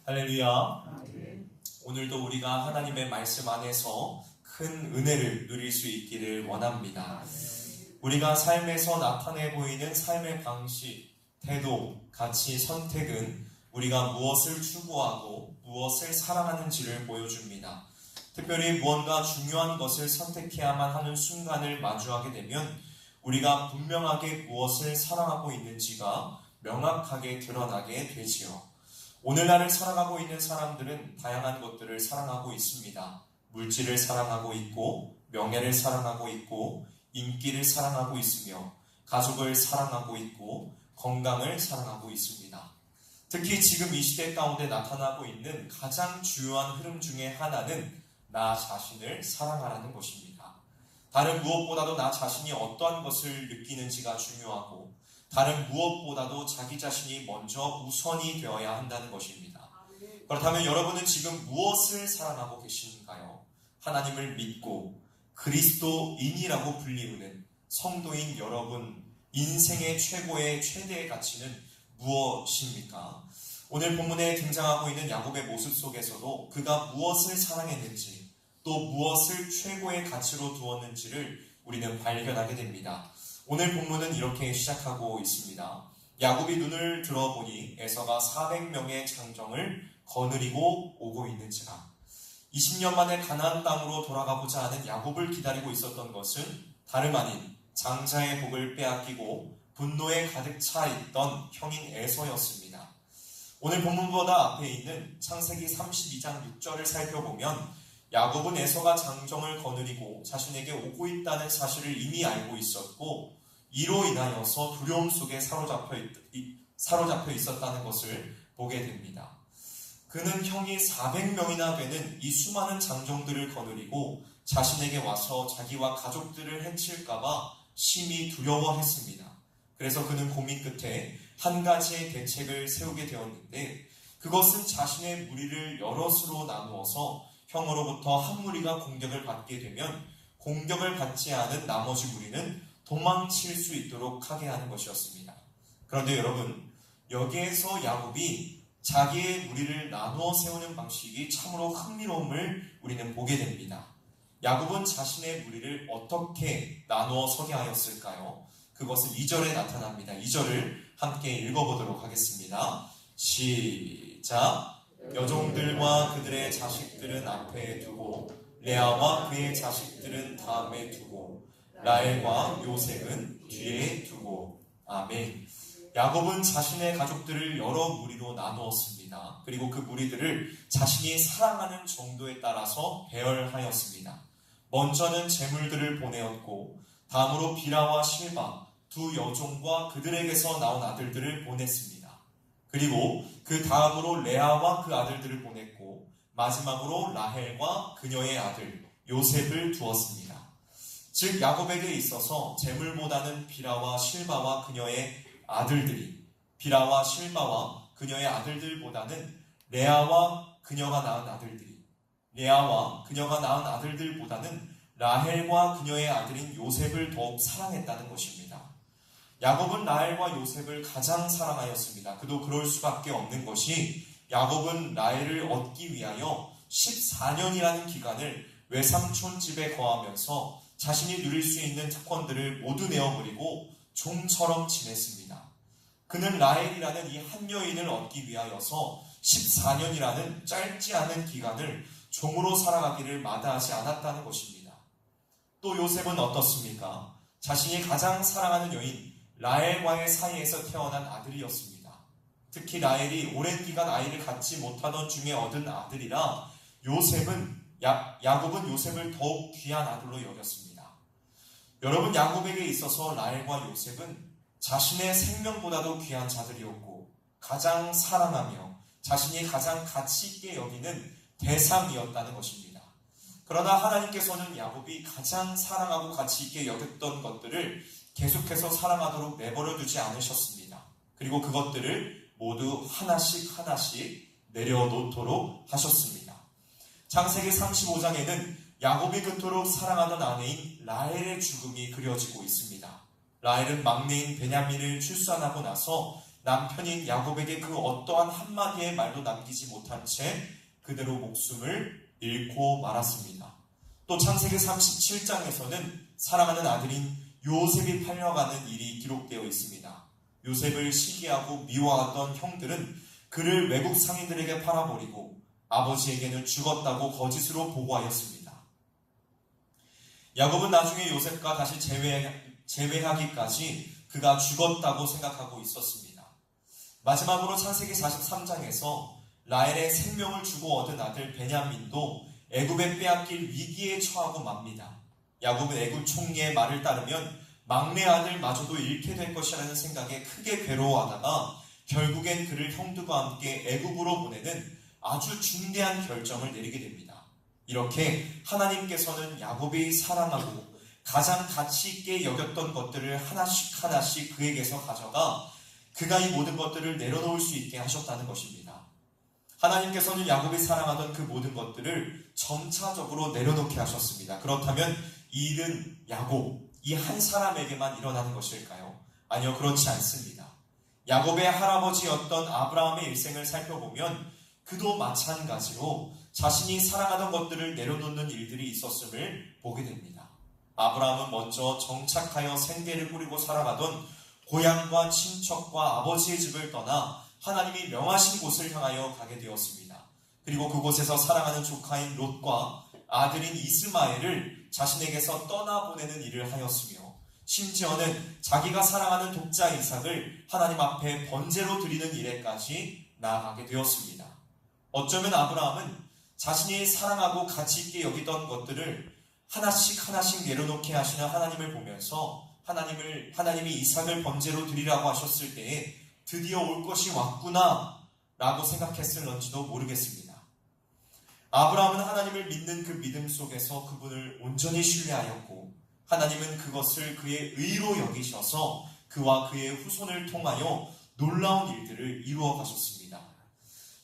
할렐루야. 오늘도 우리가 하나님의 말씀 안에서 큰 은혜를 누릴 수 있기를 원합니다. 우리가 삶에서 나타내 보이는 삶의 방식, 태도, 가치, 선택은 우리가 무엇을 추구하고 무엇을 사랑하는지를 보여줍니다. 특별히 무언가 중요한 것을 선택해야만 하는 순간을 마주하게 되면 우리가 분명하게 무엇을 사랑하고 있는지가 명확하게 드러나게 되지요. 오늘날을 살아가고 있는 사람들은 다양한 것들을 사랑하고 있습니다. 물질을 사랑하고 있고, 명예를 사랑하고 있고, 인기를 사랑하고 있으며, 가족을 사랑하고 있고, 건강을 사랑하고 있습니다. 특히 지금 이 시대 가운데 나타나고 있는 가장 주요한 흐름 중에 하나는 나 자신을 사랑하라는 것입니다. 다른 무엇보다도 나 자신이 어떠한 것을 느끼는지가 중요하고, 다른 무엇보다도 자기 자신이 먼저 우선이 되어야 한다는 것입니다. 그렇다면 여러분은 지금 무엇을 사랑하고 계신가요? 하나님을 믿고 그리스도인이라고 불리우는 성도인 여러분, 인생의 최대의 가치는 무엇입니까? 오늘 본문에 등장하고 있는 야곱의 모습 속에서도 그가 무엇을 사랑했는지 또 무엇을 최고의 가치로 두었는지를 우리는 발견하게 됩니다. 오늘 본문은 이렇게 시작하고 있습니다. 야곱이 눈을 들어보니 에서가 400명의 장정을 거느리고 오고 있는지라. 20년 만에 가나안 땅으로 돌아가고자 하는 야곱을 기다리고 있었던 것은 다름 아닌 장자의 복을 빼앗기고 분노에 가득 차 있던 형인 에서였습니다. 오늘 본문보다 앞에 있는 창세기 32장 6절을 살펴보면 야곱은 에서가 장정을 거느리고 자신에게 오고 있다는 사실을 이미 알고 있었고 이로 인하여서 두려움 속에 사로잡혀 있었다는 것을 보게 됩니다. 그는 형이 400명이나 되는 이 수많은 장정들을 거느리고 자신에게 와서 자기와 가족들을 해칠까봐 심히 두려워했습니다. 그래서 그는 고민 끝에 한 가지의 대책을 세우게 되었는데 그것은 자신의 무리를 여럿으로 나누어서 형으로부터 한 무리가 공격을 받게 되면 공격을 받지 않은 나머지 무리는 도망칠 수 있도록 하게 하는 것이었습니다. 그런데 여러분, 여기에서 야곱이 자기의 무리를 나누어 세우는 방식이 참으로 흥미로움을 우리는 보게 됩니다. 야곱은 자신의 무리를 어떻게 나누어 서게 하였을까요? 그것은 2절에 나타납니다. 2절을 함께 읽어보도록 하겠습니다. 시작! 여종들과 그들의 자식들은 앞에 두고 레아와 그의 자식들은 다음에 두고 라헬과 요셉은 뒤에 두고. 아멘. 야곱은 자신의 가족들을 여러 무리로 나누었습니다. 그리고 그 무리들을 자신이 사랑하는 정도에 따라서 배열하였습니다. 먼저는 재물들을 보내었고 다음으로 비라와 실바 두 여종과 그들에게서 나온 아들들을 보냈습니다. 그리고 그 다음으로 레아와 그 아들들을 보냈고 마지막으로 라헬과 그녀의 아들 요셉을 두었습니다. 즉 야곱에게 있어서 재물보다는 비라와 실바와 그녀의 아들들이 비라와 실바와 그녀의 아들들보다는 레아와 그녀가 낳은 아들들이 레아와 그녀가 낳은 아들들보다는 라헬과 그녀의 아들인 요셉을 더욱 사랑했다는 것입니다. 야곱은 라헬과 요셉을 가장 사랑하였습니다. 그도 그럴 수밖에 없는 것이 야곱은 라헬을 얻기 위하여 14년이라는 기간을 외삼촌 집에 거하면서 자신이 누릴 수 있는 특권들을 모두 내어버리고 종처럼 지냈습니다. 그는 라헬이라는 이 한 여인을 얻기 위하여서 14년이라는 짧지 않은 기간을 종으로 살아가기를 마다하지 않았다는 것입니다. 또 요셉은 어떻습니까? 자신이 가장 사랑하는 여인 라헬과의 사이에서 태어난 아들이었습니다. 특히 라헬이 오랜 기간 아이를 갖지 못하던 중에 얻은 아들이라 야곱은 요셉을 더욱 귀한 아들로 여겼습니다. 여러분, 야곱에게 있어서 라헬과 요셉은 자신의 생명보다도 귀한 자들이었고 가장 사랑하며 자신이 가장 가치 있게 여기는 대상이었다는 것입니다. 그러나 하나님께서는 야곱이 가장 사랑하고 가치 있게 여겼던 것들을 계속해서 사랑하도록 내버려 두지 않으셨습니다. 그리고 그것들을 모두 하나씩 내려놓도록 하셨습니다. 창세기 35장에는 야곱이 그토록 사랑하던 아내인 라헬의 죽음이 그려지고 있습니다. 라헬은 막내인 베냐민을 출산하고 나서 남편인 야곱에게 그 어떠한 한마디의 말도 남기지 못한 채 그대로 목숨을 잃고 말았습니다. 또 창세기 37장에서는 사랑하는 아들인 요셉이 팔려가는 일이 기록되어 있습니다. 요셉을 시기하고 미워하던 형들은 그를 외국 상인들에게 팔아버리고 아버지에게는 죽었다고 거짓으로 보고하였습니다. 야곱은 나중에 요셉과 다시 재회하기까지 그가 죽었다고 생각하고 있었습니다. 마지막으로 창세기 43장에서 라헬의 생명을 주고 얻은 아들 베냐민도 애굽에 빼앗길 위기에 처하고 맙니다. 야곱은 애굽 총리의 말을 따르면 막내 아들마저도 잃게 될 것이라는 생각에 크게 괴로워하다가 결국엔 그를 형들과 함께 애굽으로 보내는 아주 중대한 결정을 내리게 됩니다. 이렇게 하나님께서는 야곱이 사랑하고 가장 가치 있게 여겼던 것들을 하나씩 하나씩 그에게서 가져가 그가 이 모든 것들을 내려놓을 수 있게 하셨다는 것입니다. 하나님께서는 야곱이 사랑하던 그 모든 것들을 점차적으로 내려놓게 하셨습니다. 그렇다면 이 일은 야곱, 이 한 사람에게만 일어나는 것일까요? 아니요, 그렇지 않습니다. 야곱의 할아버지였던 아브라함의 일생을 살펴보면 그도 마찬가지로 자신이 사랑하던 것들을 내려놓는 일들이 있었음을 보게 됩니다. 아브라함은 먼저 정착하여 생계를 꾸리고 살아가던 고향과 친척과 아버지의 집을 떠나 하나님이 명하신 곳을 향하여 가게 되었습니다. 그리고 그곳에서 사랑하는 조카인 롯과 아들인 이스마엘을 자신에게서 떠나보내는 일을 하였으며 심지어는 자기가 사랑하는 독자 이삭을 하나님 앞에 번제로 드리는 일에까지 나아가게 되었습니다. 어쩌면 아브라함은 자신이 사랑하고 가치 있게 여기던 것들을 하나씩 하나씩 내려놓게 하시는 하나님을 보면서 하나님이 이삭을 번제로 드리라고 하셨을 때에 드디어 올 것이 왔구나 라고 생각했을런지도 모르겠습니다. 아브라함은 하나님을 믿는 그 믿음 속에서 그분을 온전히 신뢰하였고 하나님은 그것을 그의 의로 여기셔서 그와 그의 후손을 통하여 놀라운 일들을 이루어 가셨습니다.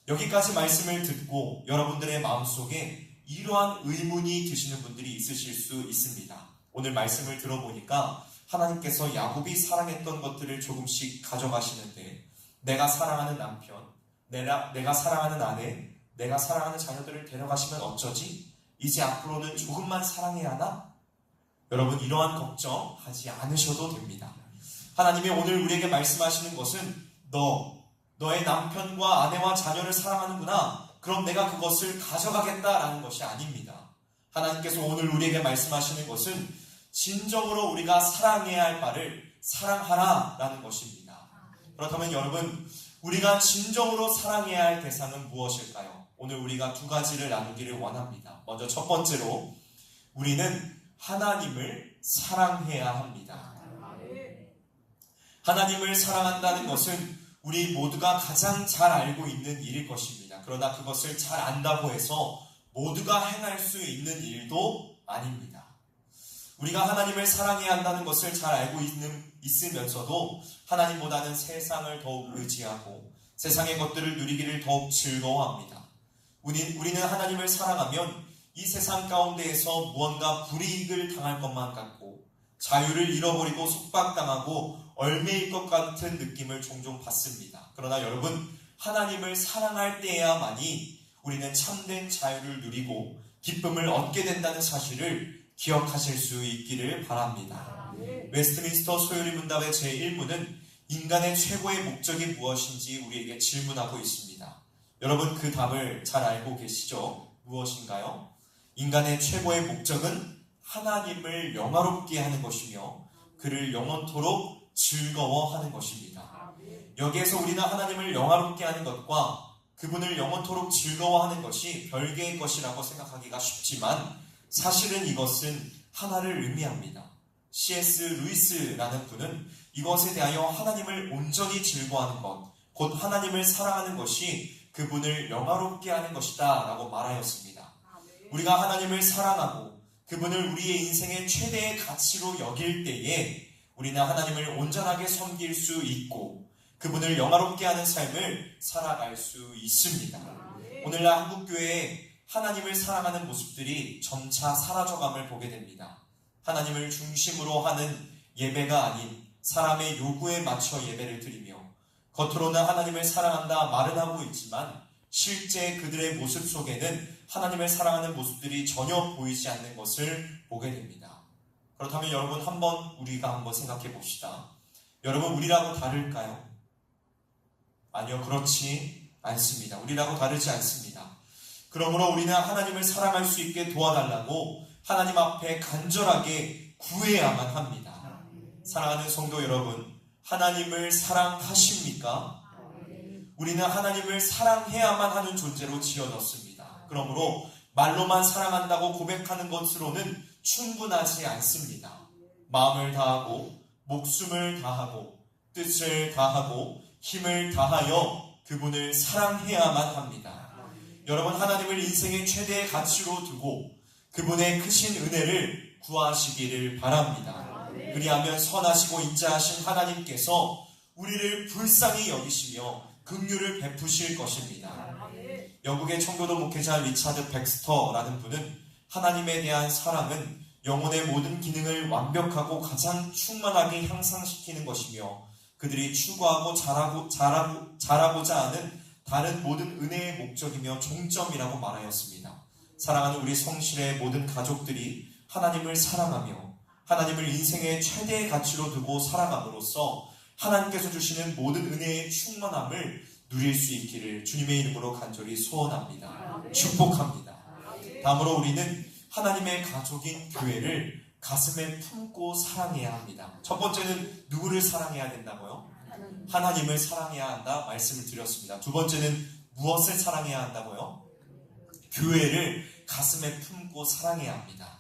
여기까지 말씀을 듣고 여러분들의 마음속에 이러한 의문이 드시는 분들이 있으실 수 있습니다. 오늘 말씀을 들어보니까 하나님께서 야곱이 사랑했던 것들을 조금씩 가져가시는데 내가 사랑하는 남편, 내가 사랑하는 아내, 내가 사랑하는 자녀들을 데려가시면 어쩌지? 이제 앞으로는 조금만 사랑해야 하나? 여러분, 이러한 걱정하지 않으셔도 됩니다. 하나님이 오늘 우리에게 말씀하시는 것은 너의 남편과 아내와 자녀를 사랑하는구나. 그럼 내가 그것을 가져가겠다라는 것이 아닙니다. 하나님께서 오늘 우리에게 말씀하시는 것은 진정으로 우리가 사랑해야 할 바를 사랑하라라는 것입니다. 그렇다면 여러분, 우리가 진정으로 사랑해야 할 대상은 무엇일까요? 오늘 우리가 두 가지를 나누기를 원합니다. 먼저 첫 번째로 우리는 하나님을 사랑해야 합니다. 하나님을 사랑한다는 것은 우리 모두가 가장 잘 알고 있는 일일 것입니다. 그러나 그것을 잘 안다고 해서 모두가 행할 수 있는 일도 아닙니다. 우리가 하나님을 사랑해야 한다는 것을 잘 알고 있으면서도 하나님보다는 세상을 더욱 의지하고 세상의 것들을 누리기를 더욱 즐거워합니다. 우리는 하나님을 사랑하면 이 세상 가운데에서 무언가 불이익을 당할 것만 같고 자유를 잃어버리고 속박당하고 얽매일 것 같은 느낌을 종종 받습니다. 그러나 여러분, 하나님을 사랑할 때야만이 우리는 참된 자유를 누리고 기쁨을 얻게 된다는 사실을 기억하실 수 있기를 바랍니다. 웨스트민스터 소요리 문답의 제1문은 인간의 최고의 목적이 무엇인지 우리에게 질문하고 있습니다. 여러분, 그 답을 잘 알고 계시죠? 무엇인가요? 인간의 최고의 목적은 하나님을 영화롭게 하는 것이며 그를 영원토록 즐거워하는 것입니다. 여기에서 우리는 하나님을 영화롭게 하는 것과 그분을 영원토록 즐거워하는 것이 별개의 것이라고 생각하기가 쉽지만 사실은 이것은 하나를 의미합니다. C.S. 루이스라는 분은 이것에 대하여 하나님을 온전히 즐거워하는 것, 곧 하나님을 사랑하는 것이 그분을 영화롭게 하는 것이다 라고 말하였습니다. 우리가 하나님을 사랑하고 그분을 우리의 인생의 최대의 가치로 여길 때에 우리는 하나님을 온전하게 섬길 수 있고 그분을 영화롭게 하는 삶을 살아갈 수 있습니다. 오늘날 한국교회에 하나님을 사랑하는 모습들이 점차 사라져감을 보게 됩니다. 하나님을 중심으로 하는 예배가 아닌 사람의 요구에 맞춰 예배를 드리며 겉으로는 하나님을 사랑한다 말은 하고 있지만 실제 그들의 모습 속에는 하나님을 사랑하는 모습들이 전혀 보이지 않는 것을 보게 됩니다. 그렇다면 여러분 우리가 한번 생각해 봅시다. 여러분, 우리라고 다를까요? 아니요, 그렇지 않습니다. 우리라고 다르지 않습니다. 그러므로 우리는 하나님을 사랑할 수 있게 도와달라고 하나님 앞에 간절하게 구해야만 합니다. 사랑하는 성도 여러분, 하나님을 사랑하십니까? 우리는 하나님을 사랑해야만 하는 존재로 지어졌습니다. 그러므로 말로만 사랑한다고 고백하는 것으로는 충분하지 않습니다. 마음을 다하고 목숨을 다하고 뜻을 다하고 힘을 다하여 그분을 사랑해야만 합니다. 여러분, 하나님을 인생의 최대의 가치로 두고 그분의 크신 은혜를 구하시기를 바랍니다. 그리하면 선하시고 인자하신 하나님께서 우리를 불쌍히 여기시며 긍휼을 베푸실 것입니다. 영국의 청교도 목회자 리차드 백스터라는 분은 하나님에 대한 사랑은 영혼의 모든 기능을 완벽하고 가장 충만하게 향상시키는 것이며 그들이 추구하고 잘하고자 하는 다른 모든 은혜의 목적이며 종점이라고 말하였습니다. 사랑하는 우리 성실의 모든 가족들이 하나님을 사랑하며 하나님을 인생의 최대의 가치로 두고 살아감으로써 하나님께서 주시는 모든 은혜의 충만함을 누릴 수 있기를 주님의 이름으로 간절히 소원합니다. 축복합니다. 다음으로 우리는 하나님의 가족인 교회를 가슴에 품고 사랑해야 합니다. 첫 번째는 누구를 사랑해야 된다고요? 하나님을 사랑해야 한다 말씀을 드렸습니다. 두 번째는 무엇을 사랑해야 한다고요? 교회를 가슴에 품고 사랑해야 합니다.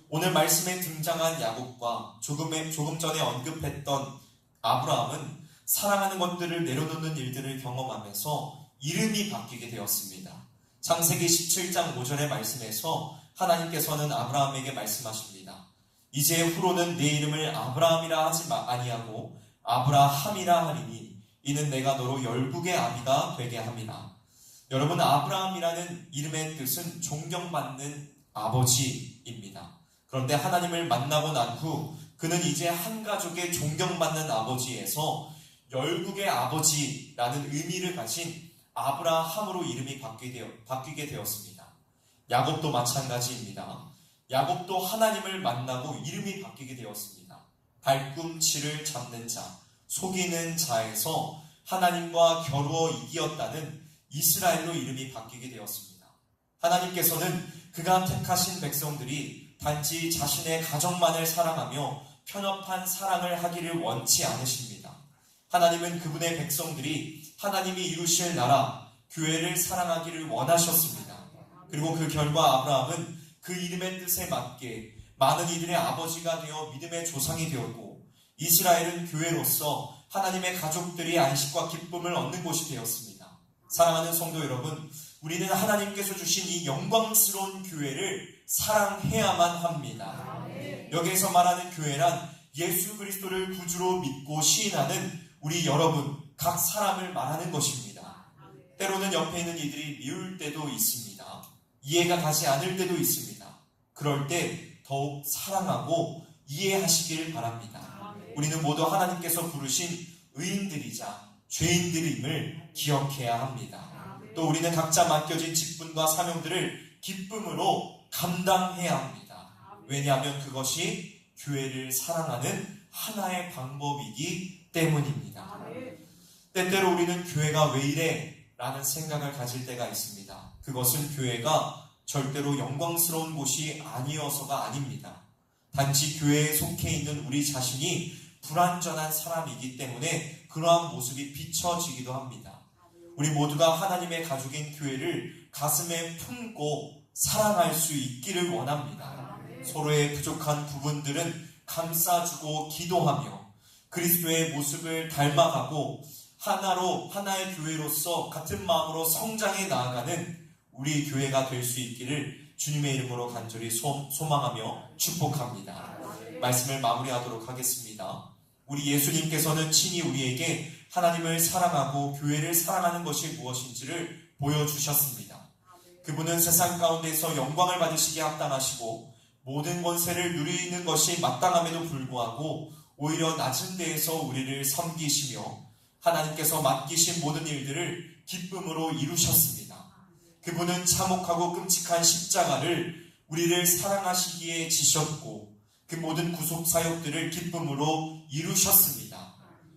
오늘 말씀에 등장한 야곱과 조금 전에 언급했던 아브라함은 사랑하는 것들을 내려놓는 일들을 경험하면서 이름이 바뀌게 되었습니다. 창세기 17장 5절의 말씀에서 하나님께서는 아브라함에게 말씀하십니다. 이제 후로는 내 이름을 아브라함이라 하지 아니하고 아브라함이라 하리니 이는 내가 너로 열국의 아비가 되게 함이라. 여러분, 아브라함이라는 이름의 뜻은 존경받는 아버지입니다. 그런데 하나님을 만나고 난 후 그는 이제 한 가족의 존경받는 아버지에서 열국의 아버지라는 의미를 가진 아브라함으로 이름이 바뀌게 되었습니다. 야곱도 마찬가지입니다. 야곱도 하나님을 만나고 이름이 바뀌게 되었습니다. 발꿈치를 잡는 자, 속이는 자에서 하나님과 겨루어 이기었다는 이스라엘로 이름이 바뀌게 되었습니다. 하나님께서는 그가 택하신 백성들이 단지 자신의 가정만을 사랑하며 편협한 사랑을 하기를 원치 않으십니다. 하나님은 그분의 백성들이 하나님이 이루실 나라, 교회를 사랑하기를 원하셨습니다. 그리고 그 결과 아브라함은 그 이름의 뜻에 맞게 많은 이들의 아버지가 되어 믿음의 조상이 되었고 이스라엘은 교회로서 하나님의 가족들이 안식과 기쁨을 얻는 곳이 되었습니다. 사랑하는 성도 여러분, 우리는 하나님께서 주신 이 영광스러운 교회를 사랑해야만 합니다. 여기에서 말하는 교회란 예수 그리스도를 구주로 믿고 시인하는 우리 여러분, 각 사람을 말하는 것입니다. 때로는 옆에 있는 이들이 미울 때도 있습니다. 이해가 가지 않을 때도 있습니다. 그럴 때 더욱 사랑하고 이해하시길 바랍니다. 우리는 모두 하나님께서 부르신 의인들이자 죄인들임을 기억해야 합니다. 또 우리는 각자 맡겨진 직분과 사명들을 기쁨으로 감당해야 합니다. 왜냐하면 그것이 교회를 사랑하는 하나의 방법이기 때문입니다. 때때로 우리는 교회가 왜 이래? 라는 생각을 가질 때가 있습니다. 그것은 교회가 절대로 영광스러운 곳이 아니어서가 아닙니다. 단지 교회에 속해 있는 우리 자신이 불완전한 사람이기 때문에 그러한 모습이 비춰지기도 합니다. 우리 모두가 하나님의 가족인 교회를 가슴에 품고 사랑할 수 있기를 원합니다. 서로의 부족한 부분들은 감싸주고 기도하며 그리스도의 모습을 닮아가고 하나의 교회로서 같은 마음으로 성장해 나아가는 우리 교회가 될 수 있기를 주님의 이름으로 간절히 소망하며 축복합니다. 말씀을 마무리하도록 하겠습니다. 우리 예수님께서는 친히 우리에게 하나님을 사랑하고 교회를 사랑하는 것이 무엇인지를 보여주셨습니다. 그분은 세상 가운데서 영광을 받으시기에 합당하시고 모든 권세를 누리는 것이 마땅함에도 불구하고 오히려 낮은 데에서 우리를 섬기시며 하나님께서 맡기신 모든 일들을 기쁨으로 이루셨습니다. 그분은 참혹하고 끔찍한 십자가를 우리를 사랑하시기에 지셨고 그 모든 구속 사역들을 기쁨으로 이루셨습니다.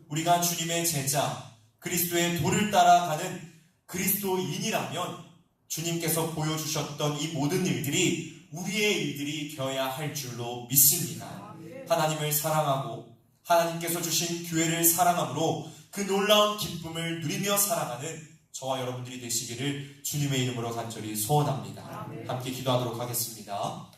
우리가 주님의 제자, 그리스도의 도를 따라가는 그리스도인이라면 주님께서 보여주셨던 이 모든 일들이 우리의 일들이 되어야 할 줄로 믿습니다. 하나님을 사랑하고 하나님께서 주신 교회를 사랑함으로 그 놀라운 기쁨을 누리며 살아가는 저와 여러분들이 되시기를 주님의 이름으로 간절히 소원합니다. 함께 기도하도록 하겠습니다.